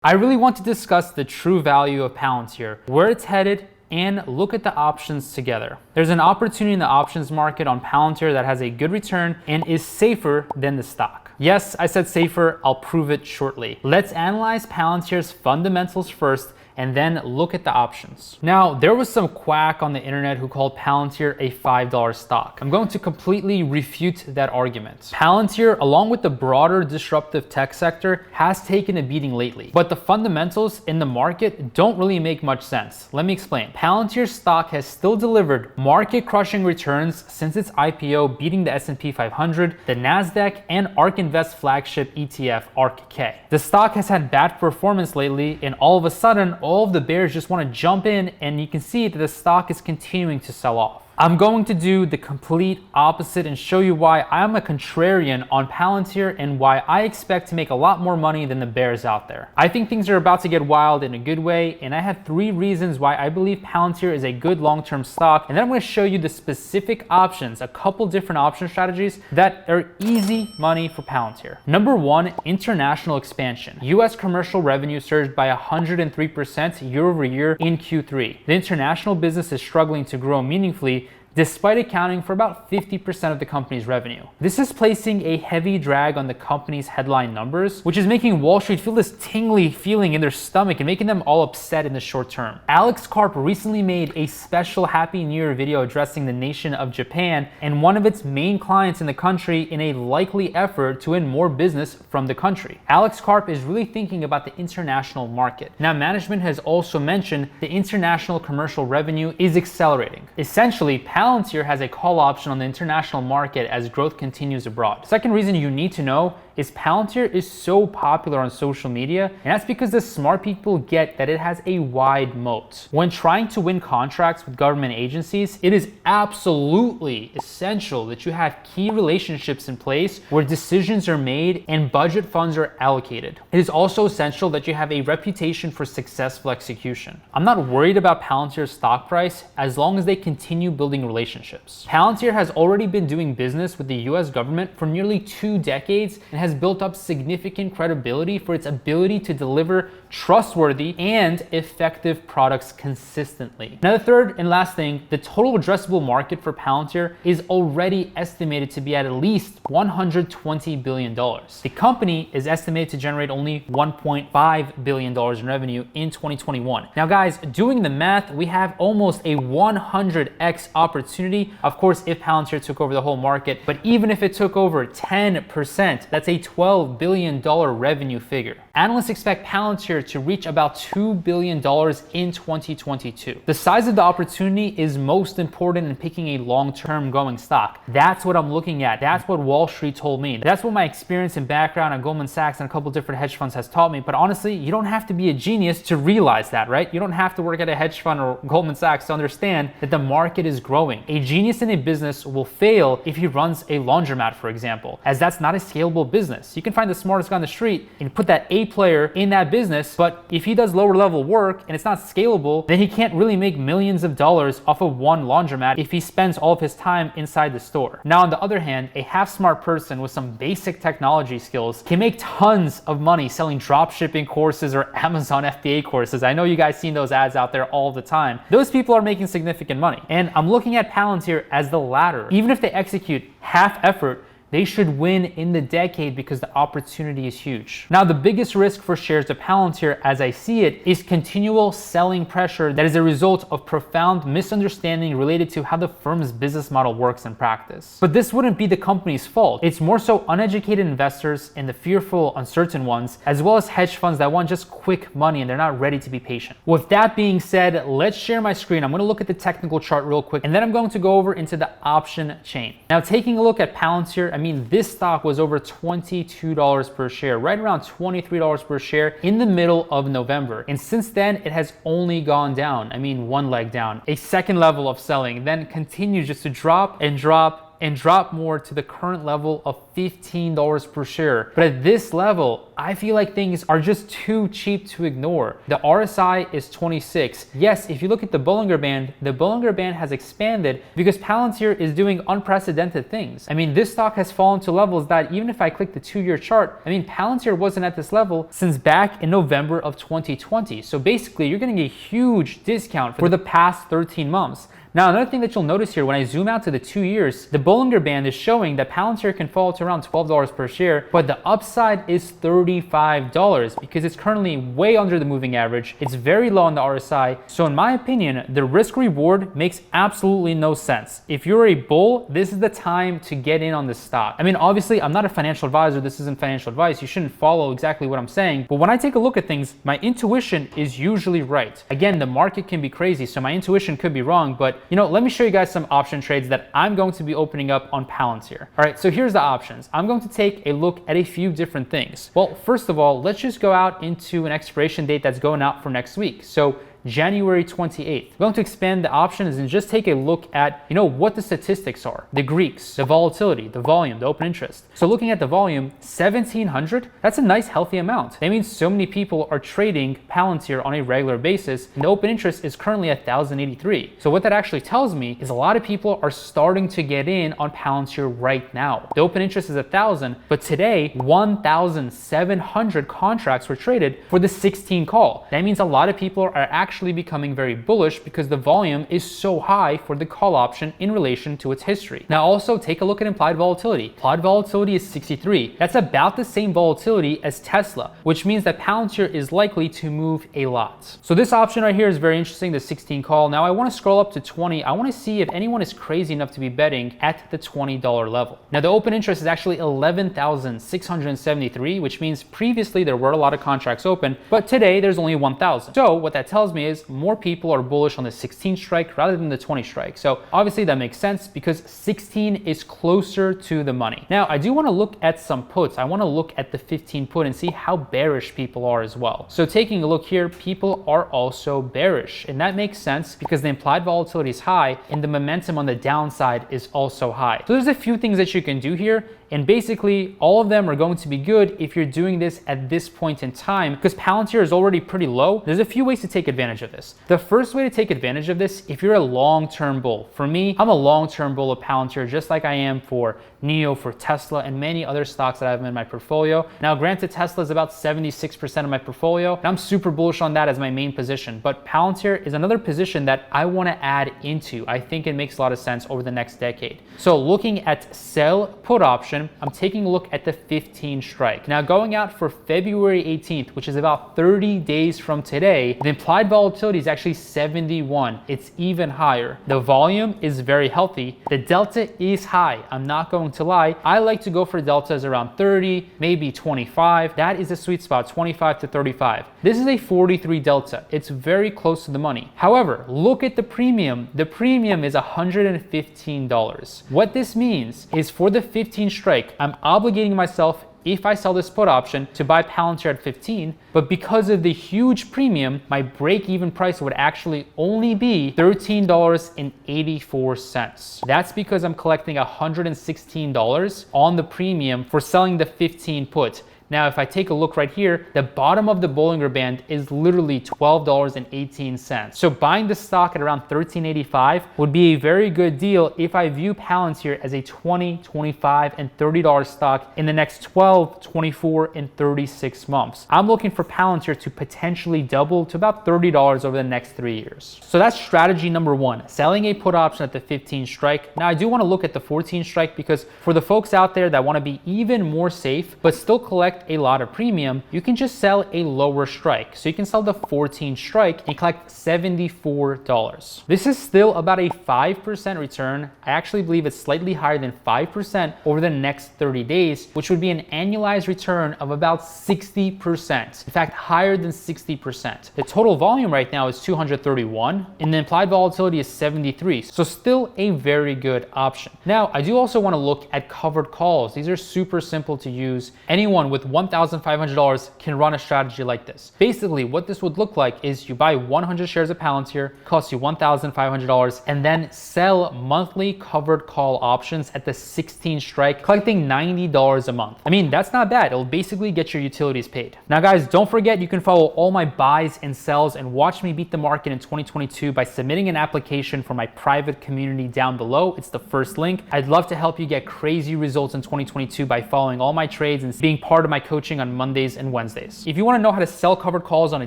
I really want to discuss the true value of Palantir, where it's headed, and look at the options together. There's an opportunity in the options market on Palantir that has a good return and is safer than the stock. Yes, I said safer, I'll prove it shortly. Let's analyze Palantir's fundamentals first and then look at the options. Now, there was some quack on the internet who called Palantir a $5 stock. I'm going to completely refute that argument. Palantir, along with the broader disruptive tech sector, has taken a beating lately, but the fundamentals in the market don't really make much sense. Let me explain. Palantir stock has still delivered market-crushing returns since its IPO, beating the S&P 500, the NASDAQ, and ARK Invest flagship ETF, ARKK. The stock has had bad performance lately, and all of a sudden, all of the bears just want to jump in, and you can see that the stock is continuing to sell off. I'm going to do the complete opposite and show you why I'm a contrarian on Palantir and why I expect to make a lot more money than the bears out there. I think things are about to get wild in a good way, and I have 3 reasons why I believe Palantir is a good long-term stock, and then I'm going to show you the specific options, a couple different option strategies that are easy money for Palantir. Number 1, international expansion. US commercial revenue surged by 103% year over year in Q3. The international business is struggling to grow meaningfully, despite accounting for about 50% of the company's revenue. This is placing a heavy drag on the company's headline numbers, which is making Wall Street feel this tingly feeling in their stomach and making them all upset in the short term. Alex Karp recently made a special Happy New Year video addressing the nation of Japan and one of its main clients in the country in a likely effort to win more business from the country. Alex Karp is really thinking about the international market. Now, management has also mentioned the international commercial revenue is accelerating. Essentially, Palantir has a call option on the international market as growth continues abroad. Second reason you need to know is Palantir is so popular on social media, and that's because the smart people get that it has a wide moat. When trying to win contracts with government agencies, it is absolutely essential that you have key relationships in place where decisions are made and budget funds are allocated. It is also essential that you have a reputation for successful execution. I'm not worried about Palantir's stock price as long as they continue building relationships. Palantir has already been doing business with the US government for nearly 2 decades and has built up significant credibility for its ability to deliver trustworthy and effective products consistently. Now, the third and last thing, the total addressable market for Palantir is already estimated to be at least $120 billion. The company is estimated to generate only $1.5 billion in revenue in 2021. Now, guys, doing the math, we have almost a 100x opportunity, of course, if Palantir took over the whole market, but even if it took over 10%, that's a $12 billion revenue figure. Analysts expect Palantir to reach about $2 billion in 2022. The size of the opportunity is most important in picking a long-term going stock. That's what I'm looking at. That's what Wall Street told me. That's what my experience and background at Goldman Sachs and a couple different hedge funds has taught me. But honestly, you don't have to be a genius to realize that, right? You don't have to work at a hedge fund or Goldman Sachs to understand that the market is growing. A genius in a business will fail if he runs a laundromat, for example, as that's not a scalable business. You can find the smartest guy on the street and put that A player in that business, but if he does lower level work and it's not scalable, then he can't really make millions of dollars off of one laundromat if he spends all of his time inside the store. Now, on the other hand, a half smart person with some basic technology skills can make tons of money selling drop shipping courses or Amazon FBA courses. I know you guys seen those ads out there all the time. Those people are making significant money. And I'm looking at Palantir as the latter. Even if they execute half effort, they should win in the decade because the opportunity is huge. Now, the biggest risk for shares of Palantir, as I see it, is continual selling pressure that is a result of profound misunderstanding related to how the firm's business model works in practice. But this wouldn't be the company's fault. It's more so uneducated investors and the fearful, uncertain ones, as well as hedge funds that want just quick money and they're not ready to be patient. With that being said, let's share my screen. I'm going to look at the technical chart real quick, and then I'm going to go over into the option chain. Now, taking a look at Palantir, this stock was over $22 per share, right around $23 per share in the middle of November. And since then, it has only gone down. One leg down, a second level of selling, then continues just to drop and drop and drop more to the current level of $15 per share. But at this level, I feel like things are just too cheap to ignore. The RSI is 26. Yes, if you look at the Bollinger Band has expanded because Palantir is doing unprecedented things. I mean, this stock has fallen to levels that even if I click the 2-year chart, I mean, Palantir wasn't at this level since back in November of 2020. So basically, you're getting a huge discount for the past 13 months. Now, another thing that you'll notice here, when I zoom out to the 2 years, the Bollinger Band is showing that Palantir can fall to around $12 per share, but the upside is $35 because it's currently way under the moving average. It's very low on the RSI. So in my opinion, the risk reward makes absolutely no sense. If you're a bull, this is the time to get in on this stock. I mean, obviously, I'm not a financial advisor. This isn't financial advice. You shouldn't follow exactly what I'm saying. But when I take a look at things, my intuition is usually right. Again, the market can be crazy, so my intuition could be wrong, but let me show you guys some option trades that I'm going to be opening up on Palantir. All right, so here's the options. I'm going to take a look at a few different things. Well, first of all, let's just go out into an expiration date that's going out for next week. So January 28th. I'm going to expand the options and just take a look at, what the statistics are, the Greeks, the volatility, the volume, the open interest. So looking at the volume, 1,700, that's a nice healthy amount. That means so many people are trading Palantir on a regular basis, and the open interest is currently at 1,083. So what that actually tells me is a lot of people are starting to get in on Palantir right now. The open interest is 1,000, but today, 1,700 contracts were traded for the 16 call. That means a lot of people are actually becoming very bullish because the volume is so high for the call option in relation to its history. Now also take a look at implied volatility. Implied volatility is 63. That's about the same volatility as Tesla, which means that Palantir is likely to move a lot. So this option right here is very interesting, the 16 call. Now I want to scroll up to 20. I want to see if anyone is crazy enough to be betting at the $20 level. Now the open interest is actually 11,673, which means previously there were a lot of contracts open, but today there's only 1,000. So what that tells me is more people are bullish on the 16 strike rather than the 20 strike. So obviously that makes sense because 16 is closer to the money. Now I do want to look at some puts. I want to look at the 15 put and see how bearish people are as well. So taking a look here, people are also bearish, and that makes sense because the implied volatility is high and the momentum on the downside is also high. So there's a few things that you can do here. And basically, all of them are going to be good if you're doing this at this point in time because Palantir is already pretty low. There's a few ways to take advantage of this. The first way to take advantage of this, if you're a long-term bull, for me, I'm a long-term bull of Palantir just like I am for NIO, for Tesla, and many other stocks that I have in my portfolio. Now, granted, Tesla is about 76% of my portfolio, and I'm super bullish on that as my main position. But Palantir is another position that I want to add into. I think it makes a lot of sense over the next decade. So looking at sell put option, I'm taking a look at the 15 strike. Now going out for February 18th, which is about 30 days from today, the implied volatility is actually 71. It's even higher. The volume is very healthy. The delta is high. I'm not going to lie. I like to go for deltas around 30, maybe 25. That is a sweet spot, 25 to 35. This is a 43 delta. It's very close to the money. However, look at the premium. The premium is $115. What this means is for the 15 strike, I'm obligating myself if I sell this put option to buy Palantir at 15, but because of the huge premium, my break-even price would actually only be $13.84. That's because I'm collecting $116 on the premium for selling the 15 put. Now, if I take a look right here, the bottom of the Bollinger Band is literally $12.18. So buying the stock at around $13.85 would be a very good deal if I view Palantir as a $20, $25, and $30 stock in the next 12, 24, and 36 months. I'm looking for Palantir to potentially double to about $30 over the next 3 years. So that's strategy number one, selling a put option at the 15 strike. Now, I do want to look at the 14 strike because for the folks out there that want to be even more safe, but still collect a lot of premium, you can just sell a lower strike. So you can sell the 14 strike and collect $74. This is still about a 5% return. I actually believe it's slightly higher than 5% over the next 30 days, which would be an annualized return of about 60%. In fact, higher than 60%. The total volume right now is 231 and the implied volatility is 73. So still a very good option. Now, I do also want to look at covered calls. These are super simple to use. Anyone with $1,500 can run a strategy like this. Basically, what this would look like is you buy 100 shares of Palantir, costs you $1,500, and then sell monthly covered call options at the 16 strike, collecting $90 a month. I mean, that's not bad. It'll basically get your utilities paid. Now guys, don't forget you can follow all my buys and sells and watch me beat the market in 2022 by submitting an application for my private community down below. It's the first link. I'd love to help you get crazy results in 2022 by following all my trades and being part of my coaching on Mondays and Wednesdays. If you want to know how to sell covered calls on a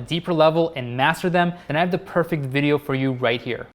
deeper level and master them, then I have the perfect video for you right here.